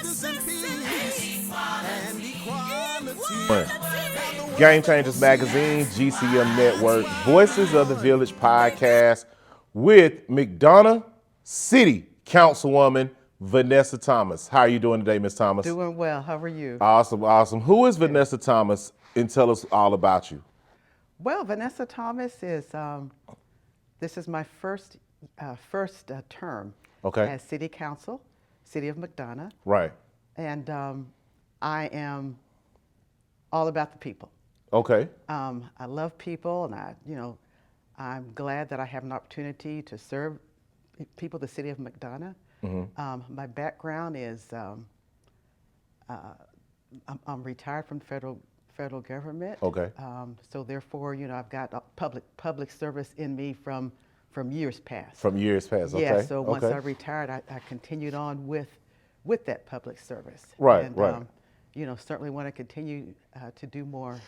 justice and peace and equality. Game Changers Magazine, GCM Network, Voices of the Village podcast with McDonough City Councilwoman Vanessa Thomas. How are you doing today, Ms. Thomas? Doing well. How are you? Awesome, awesome. Who is Vanessa Thomas? And tell us all about you. Well, Vanessa Thomas is, this is my first term as City Council, City of McDonough. Right. And I am all about the people. Okay. I love people, and I'm glad that I have an opportunity to serve people, the City of McDonough. Mm-hmm. My background is I'm retired from federal government. Okay. So therefore, I've got public service in me from years past. From years past. Okay. Yeah. So once I retired, I continued on with that public service. Right. And, right. Certainly want to continue to do more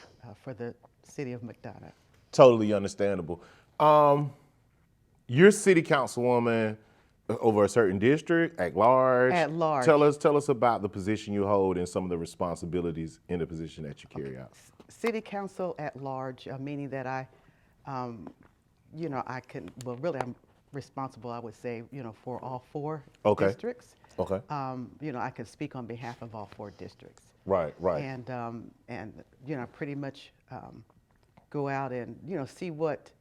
for the City of McDonough. Totally understandable. You're city councilwoman over a certain district at large. At large. Tell us about the position you hold and some of the responsibilities in the position that you carry out. City council at large, meaning that I'm responsible, I would say, for all four districts. Okay. I can speak on behalf of all four districts. Right. And pretty much go out and see what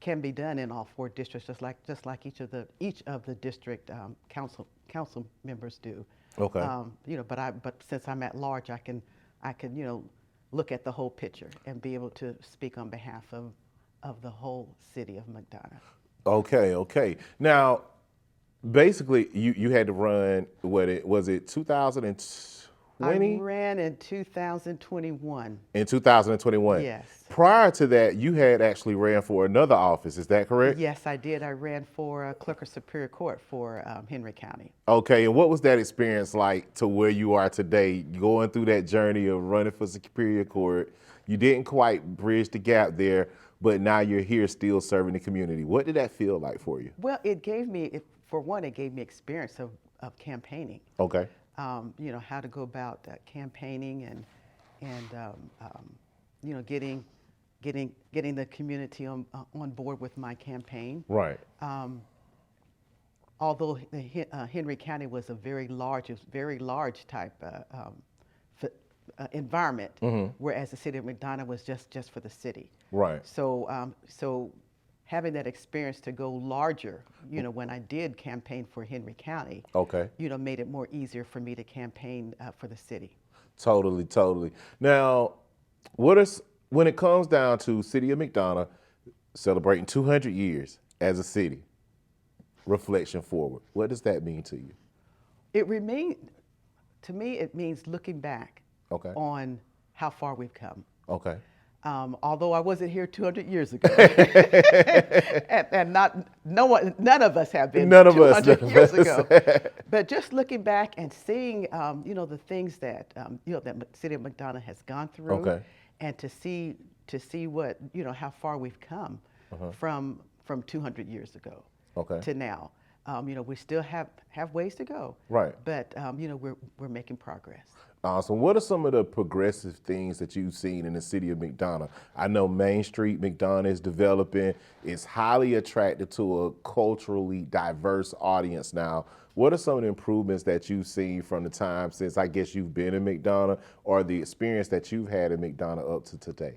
can be done in all four districts, just like each of the district council members do. Okay. But since I'm at large, I can look at the whole picture and be able to speak on behalf of the whole city of McDonough. Okay. Now, basically, you had to run. Was it 2020? I ran in 2021. In 2021. Yes. Prior to that, you had actually ran for another office. Is that correct? Yes, I did. I ran for Clerk of Superior Court for Henry County. Okay, and what was that experience like to where you are today, going through that journey of running for Superior Court? You didn't quite bridge the gap there, but now you're here still serving the community. What did that feel like for you? Well, it gave me experience of campaigning. Okay. How to go about campaigning and getting the community on board with my campaign. Right. Although Henry County was a very large type environment, mm-hmm. whereas the city of McDonough was just for the city. Right. So having that experience to go larger, when I did campaign for Henry County, made it more easier for me to campaign for the city. Totally. Now, when it comes down to City of McDonough celebrating 200 years as a city, reflection forward, what does that mean to you? To me, it means looking back on how far we've come. Okay. Although I wasn't here 200 years ago, and none of us have been 200 years ago. But just looking back and seeing, the things that that City of McDonough has gone through, and to see what how far we've come from 200 years ago to now. We still have ways to go. Right. But we're making progress. Awesome. What are some of the progressive things that you've seen in the city of McDonough? I know Main Street, McDonough is developing. It's highly attractive to a culturally diverse audience now. What are some of the improvements that you've seen from the time since I guess you've been in McDonough, or the experience that you've had in McDonough up to today?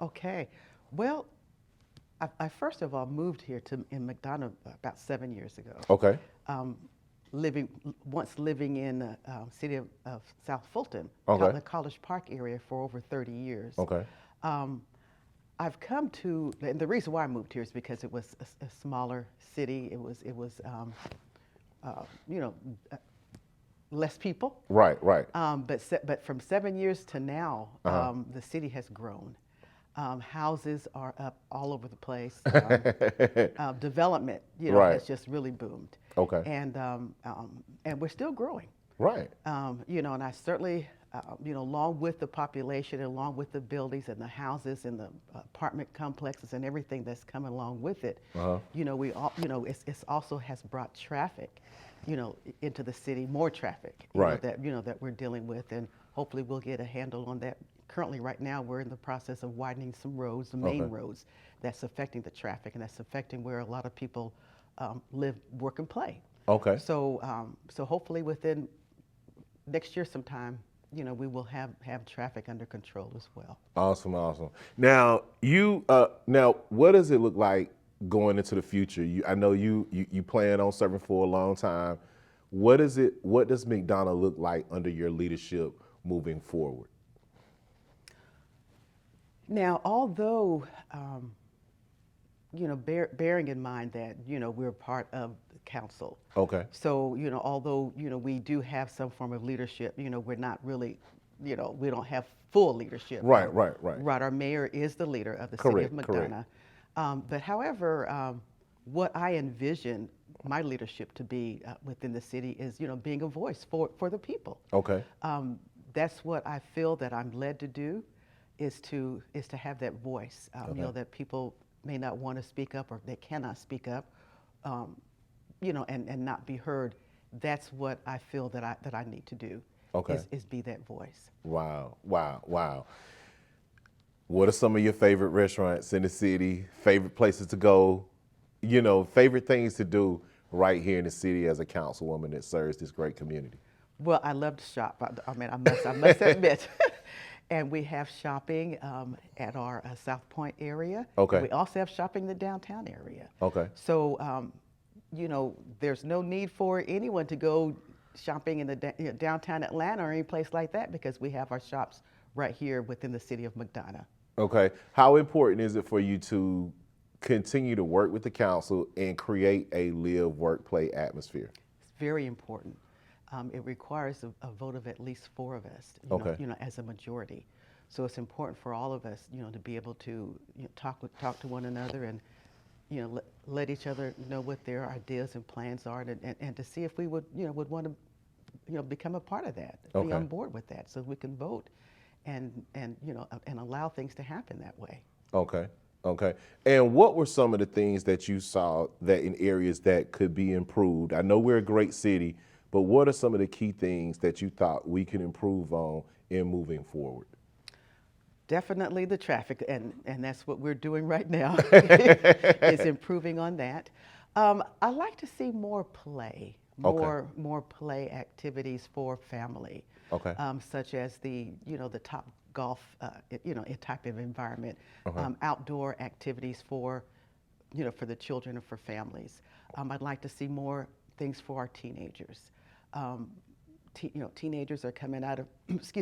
Okay. Well, I first of all moved here in McDonough about 7 years ago. Okay. Living in the city of South Fulton, the College Park area for over 30 years. Okay. I've come to, and the reason why I moved here is because it was a smaller city. It was less people. Right. But from 7 years to now, the city has grown. Houses are up all over the place. Development, has just really boomed. Okay. And we're still growing. Right. And I certainly along with the population, along with the buildings and the houses and the apartment complexes and everything that's coming along with it, it's also has brought traffic, into the city, more traffic, Right. that we're dealing with, and hopefully we'll get a handle on that. Currently, right now, we're in the process of widening some roads, the main roads, that's affecting the traffic, and that's affecting where a lot of people live, work, and play. Okay. So, so hopefully within next year sometime, we will have traffic under control as well. Awesome, awesome. Now, what does it look like going into the future? I know you plan on serving for a long time. What does McDonough look like under your leadership moving forward? Now, although, bearing in mind that, we're part of the council. Okay. So, although, we do have some form of leadership, we're not really, we don't have full leadership. Right. Right. Our mayor is the leader of the city of McDonough. But however, what I envision my leadership to be within the city is, being a voice for the people. Okay. That's what I feel that I'm led to do, is to have that voice, that people may not want to speak up or they cannot speak up, and not be heard. That's what I feel that I need to do. Okay. Is be that voice. Wow. What are some of your favorite restaurants in the city? Favorite places to go? Favorite things to do right here in the city as a councilwoman that serves this great community? Well, I love to shop. I must admit. And we have shopping at our South Point area. Okay. And we also have shopping in the downtown area. Okay. So, there's no need for anyone to go shopping in the downtown Atlanta or any place like that, because we have our shops right here within the city of McDonough. Okay. How important is it for you to continue to work with the council and create a live, work, play atmosphere? It's very important. It requires a vote of at least 4 of us, as a majority. So it's important for all of us, to be able to talk to one another and, let each other know what their ideas and plans are, and to see if we would want to, become a part of that, be on board with that, so we can vote and allow things to happen that way. Okay. And what were some of the things that you saw that in areas that could be improved? I know we're a great city, but what are some of the key things that you thought we can improve on in moving forward? Definitely the traffic, and that's what we're doing right now, is improving on that. I like to see more play, more play activities for family, such as the Top Golf, type of environment, outdoor activities for the children and for families. I'd like to see more things for our teenagers. Teenagers are coming out of,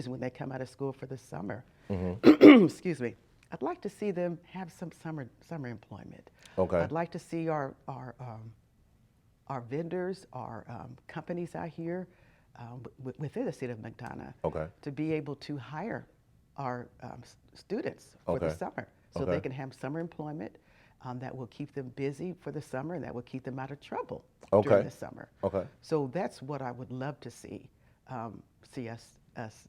when they come out of school for the summer, excuse me, I'd like to see them have some summer employment. Okay. I'd like to see our vendors, our companies out here within the city of McDonough, to be able to hire our students for the summer, so they can have summer employment. That will keep them busy for the summer, and that will keep them out of trouble during the summer. Okay. So that's what I would love to see us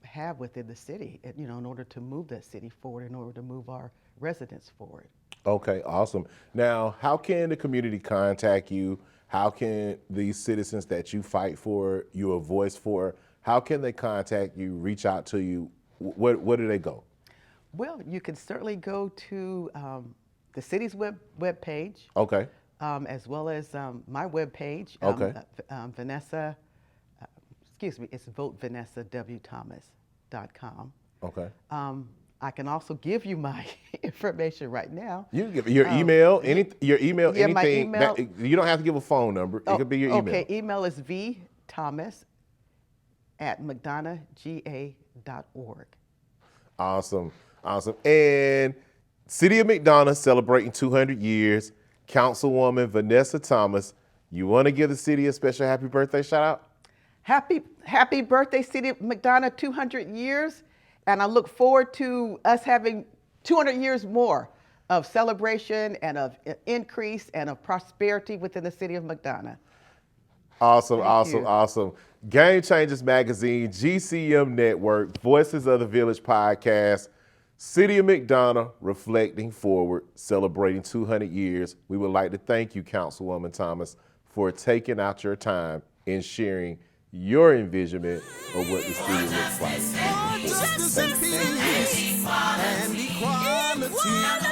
have within the city, in order to move that city forward, in order to move our residents forward. Okay, awesome. Now, how can the community contact you? How can these citizens that you fight for, you're a voice for, how can they contact you, reach out to you? Where do they go? Well, you can certainly go to the city's web page. Okay. As well as my web page. Vanessa, it's votevanessawthomas.com. Okay. I can also give you my information right now. You can give your email, anything. My email. You don't have to give a phone number. It could be your email. Okay, email is vthomas@mcdonoughga.org. Awesome. And City of McDonough celebrating 200 years. Councilwoman Vanessa Thomas, you want to give the city a special happy birthday shout out? Happy birthday, City of McDonough, 200 years. And I look forward to us having 200 years more of celebration and of increase and of prosperity within the city of McDonough. Awesome, Thank awesome, you. awesome. Game Changers Magazine, GCM Network, Voices of the Village podcast, City of McDonough, reflecting forward, celebrating 200 years. We would like to thank you, Councilwoman Thomas, for taking out your time and sharing your envisionment of what the city looks like. Justice and peace and equality.